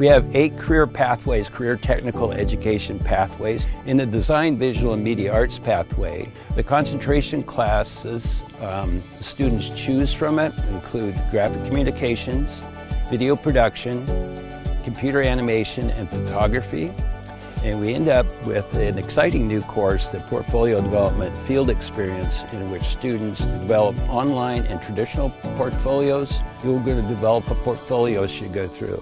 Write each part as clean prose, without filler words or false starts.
We have 8 career pathways, career technical education pathways. In the design, visual, and media arts pathway, the concentration classes students choose from it include graphic communications, video production, computer animation, and photography. And we end up with an exciting new course, the Portfolio Development Field Experience, in which students develop online and traditional portfolios. You're going to develop a portfolio as you go through.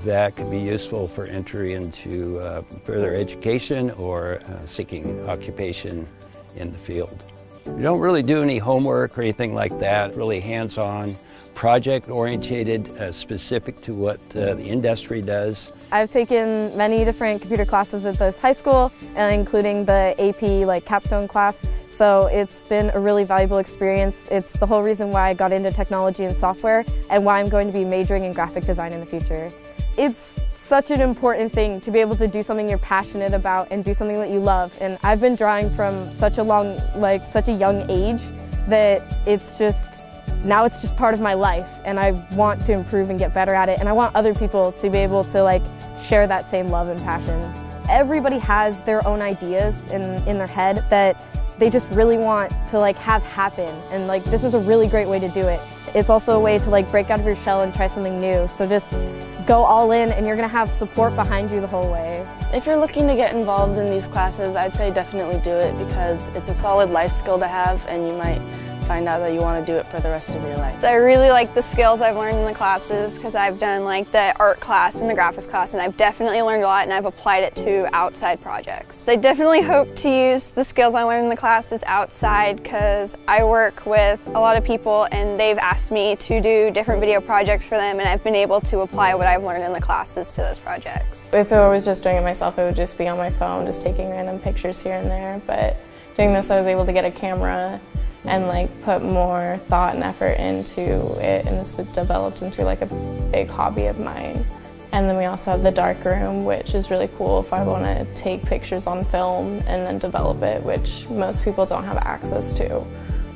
That could be useful for entry into further education or seeking occupation in the field. We don't really do any homework or anything like that, really hands-on, project-oriented, specific to what the industry does. I've taken many different computer classes at this high school, including the AP capstone class, so it's been a really valuable experience. It's the whole reason why I got into technology and software and why I'm going to be majoring in graphic design in the future. It's such an important thing to be able to do something you're passionate about and do something that you love. And I've been drawing from such a young age that now it's just part of my life, and I want to improve and get better at it, and I want other people to be able to share that same love and passion. Everybody has their own ideas in their head that they just really want to have happen, and this is a really great way to do it. It's also a way to break out of your shell and try something new. So just go all in, and you're gonna have support behind you the whole way. If you're looking to get involved in these classes, I'd say definitely do it because it's a solid life skill to have, and you might find out that you want to do it for the rest of your life. I really like the skills I've learned in the classes because I've done the art class and the graphics class, and I've definitely learned a lot, and I've applied it to outside projects. I definitely hope to use the skills I learned in the classes outside because I work with a lot of people and they've asked me to do different video projects for them, and I've been able to apply what I've learned in the classes to those projects. If I was just doing it myself, it would just be on my phone, just taking random pictures here and there, but doing this I was able to get a camera and put more thought and effort into it, and it's developed into a big hobby of mine. And then we also have the dark room, which is really cool if I want to take pictures on film and then develop it, which most people don't have access to,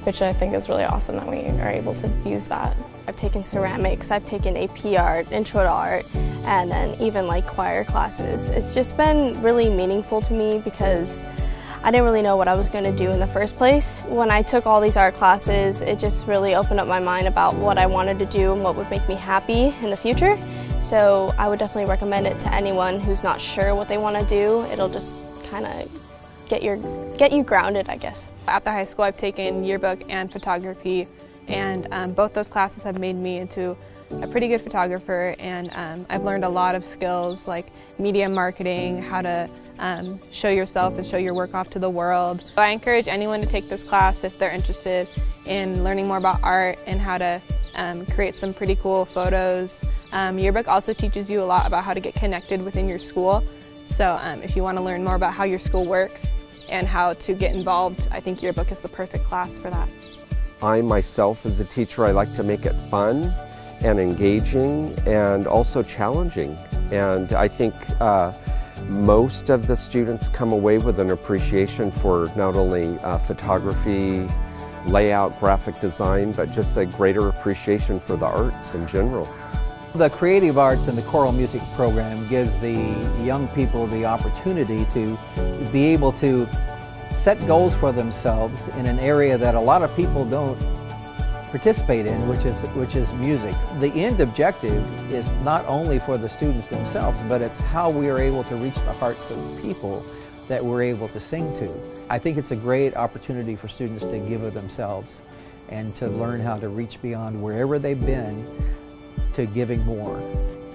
which I think is really awesome that we are able to use that. I've taken ceramics, I've taken AP art, intro to art, and then even choir classes. It's just been really meaningful to me because I didn't really know what I was going to do in the first place. When I took all these art classes, it just really opened up my mind about what I wanted to do and what would make me happy in the future. So I would definitely recommend it to anyone who's not sure what they want to do. It'll just kind of get you grounded, I guess. At the high school, I've taken yearbook and photography, and both those classes have made me into a pretty good photographer, and I've learned a lot of skills like media marketing, how to show yourself and show your work off to the world. So I encourage anyone to take this class if they're interested in learning more about art and how to create some pretty cool photos. Yearbook also teaches you a lot about how to get connected within your school. So if you want to learn more about how your school works and how to get involved, I think Yearbook is the perfect class for that. I myself, as a teacher, I like to make it fun and engaging and also challenging. And I think most of the students come away with an appreciation for not only photography, layout, graphic design, but just a greater appreciation for the arts in general. The creative arts and the choral music program gives the young people the opportunity to be able to set goals for themselves in an area that a lot of people don't participate in, which is music. The end objective is not only for the students themselves, but it's how we are able to reach the hearts of the people that we're able to sing to. I think it's a great opportunity for students to give of themselves and to learn how to reach beyond wherever they've been to giving more.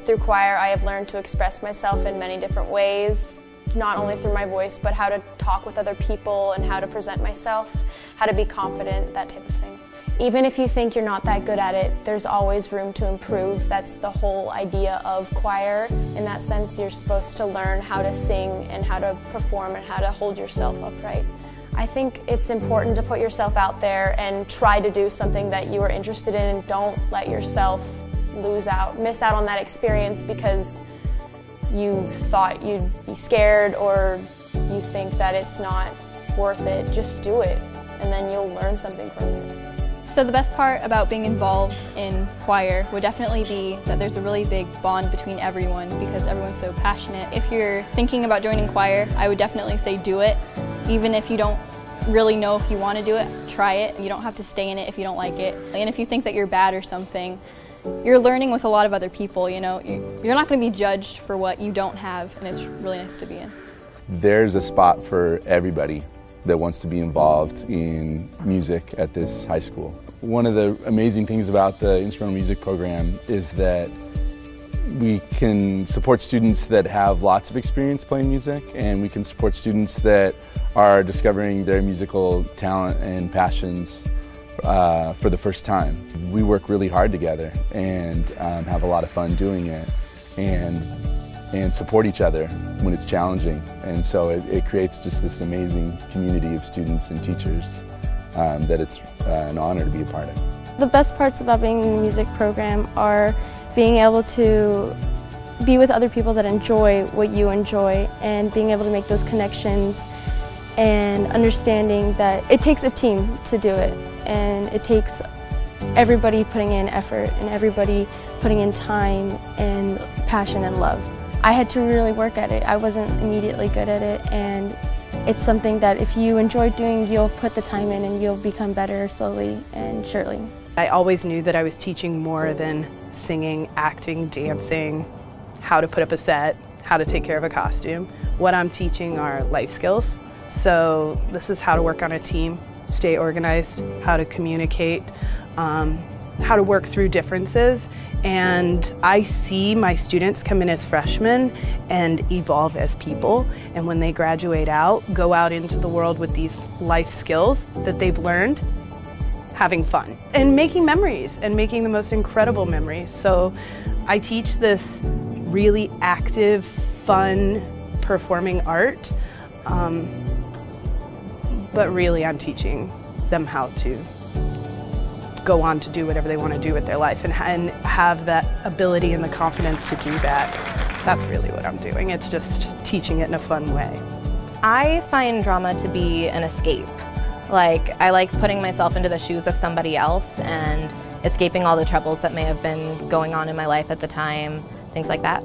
Through choir, I have learned to express myself in many different ways, not only through my voice, but how to talk with other people and how to present myself, how to be confident, that type of thing. Even if you think you're not that good at it, there's always room to improve. That's the whole idea of choir. In that sense, you're supposed to learn how to sing and how to perform and how to hold yourself upright. I think it's important to put yourself out there and try to do something that you are interested in, and don't let yourself miss out on that experience because you thought you'd be scared or you think that it's not worth it. Just do it, and then you'll learn something from it. So the best part about being involved in choir would definitely be that there's a really big bond between everyone because everyone's so passionate. If you're thinking about joining choir, I would definitely say do it. Even if you don't really know if you want to do it, try it. You don't have to stay in it if you don't like it. And if you think that you're bad or something, you're learning with a lot of other people, you know. You're not going to be judged for what you don't have, and it's really nice to be in. There's a spot for everybody that wants to be involved in music at this high school. One of the amazing things about the instrumental music program is that we can support students that have lots of experience playing music, and we can support students that are discovering their musical talent and passions for the first time. We work really hard together and have a lot of fun doing it, and support each other when it's challenging. And so it creates just this amazing community of students and teachers that it's an honor to be a part of. The best parts about being in the music program are being able to be with other people that enjoy what you enjoy and being able to make those connections and understanding that it takes a team to do it, and it takes everybody putting in effort and everybody putting in time and passion and love. I had to really work at it. I wasn't immediately good at it, and it's something that if you enjoy doing, you'll put the time in and you'll become better slowly and surely. I always knew that I was teaching more than singing, acting, dancing, how to put up a set, how to take care of a costume. What I'm teaching are life skills. So this is how to work on a team, stay organized, how to communicate, how to work through differences. And I see my students come in as freshmen and evolve as people. And when they graduate out, go out into the world with these life skills that they've learned, having fun and making memories and making the most incredible memories. So I teach this really active, fun, performing art. But really I'm teaching them how to go on to do whatever they want to do with their life and have that ability and the confidence to do that. That's really what I'm doing. It's just teaching it in a fun way. I find drama to be an escape. Like, I like putting myself into the shoes of somebody else and escaping all the troubles that may have been going on in my life at the time, things like that.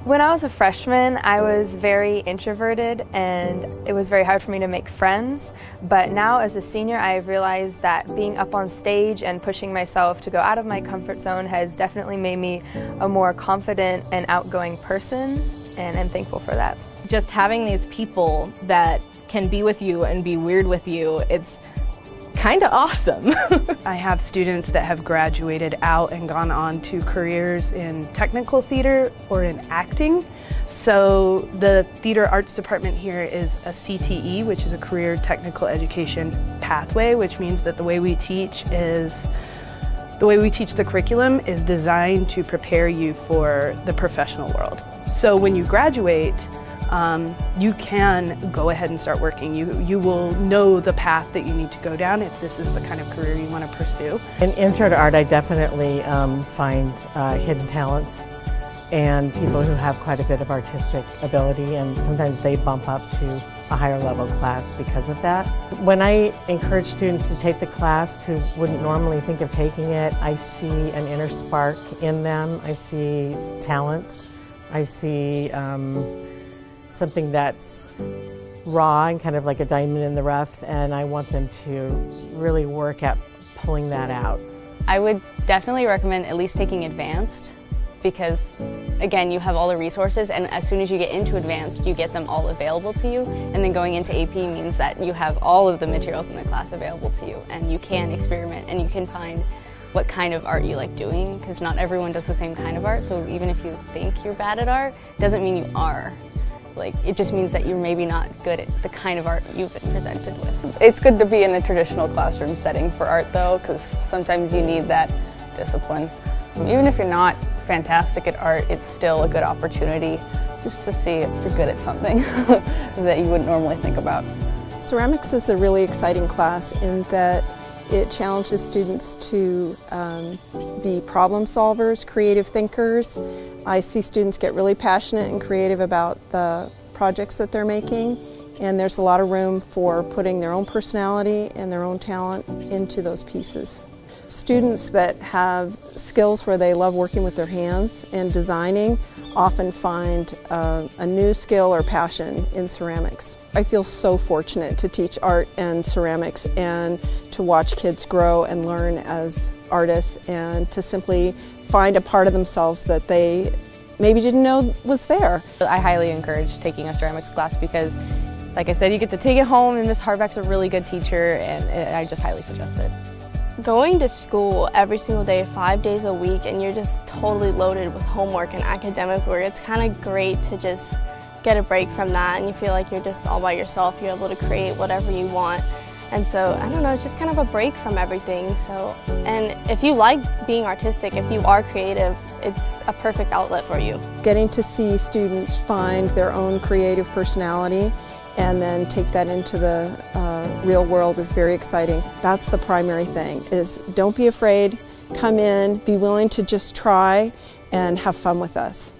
When I was a freshman, I was very introverted and it was very hard for me to make friends. But now as a senior, I've realized that being up on stage and pushing myself to go out of my comfort zone has definitely made me a more confident and outgoing person, and I'm thankful for that. Just having these people that can be with you and be weird with you, it's kind of awesome. I have students that have graduated out and gone on to careers in technical theater or in acting. So the theater arts department here is a CTE, which is a career technical education pathway, which means that the way we teach the curriculum is designed to prepare you for the professional world. So when you graduate, you can go ahead and start working. You will know the path that you need to go down if this is the kind of career you want to pursue. In intro to art, I definitely find hidden talents and people who have quite a bit of artistic ability, and sometimes they bump up to a higher level class because of that. When I encourage students to take the class who wouldn't normally think of taking it, I see an inner spark in them. I see talent. I see something that's raw and kind of like a diamond in the rough, and I want them to really work at pulling that out. I would definitely recommend at least taking advanced, because again, you have all the resources, and as soon as you get into advanced, you get them all available to you, and then going into AP means that you have all of the materials in the class available to you, and you can experiment and you can find what kind of art you like doing, because not everyone does the same kind of art. So even if you think you're bad at art, doesn't mean you are. Like, it just means that you're maybe not good at the kind of art you've been presented with. It's good to be in a traditional classroom setting for art though, because sometimes you need that discipline. Even if you're not fantastic at art, it's still a good opportunity just to see if you're good at something that you wouldn't normally think about. Ceramics is a really exciting class in that it challenges students to be problem solvers, creative thinkers. I see students get really passionate and creative about the projects that they're making, and there's a lot of room for putting their own personality and their own talent into those pieces. Students that have skills where they love working with their hands and designing often find a new skill or passion in ceramics. I feel so fortunate to teach art and ceramics and to watch kids grow and learn as artists and to simply find a part of themselves that they maybe didn't know was there. I highly encourage taking a ceramics class because, like I said, you get to take it home, and Ms. Harbeck's a really good teacher, and I just highly suggest it. Going to school every single day, 5 days a week, and you're just totally loaded with homework and academic work, it's kind of great to just get a break from that, and you feel like you're just all by yourself. You're able to create whatever you want. And so, I don't know, it's just kind of a break from everything. So, and if you like being artistic, if you are creative, it's a perfect outlet for you. Getting to see students find their own creative personality and then take that into the real world is very exciting. That's the primary thing, is don't be afraid, come in, be willing to just try and have fun with us.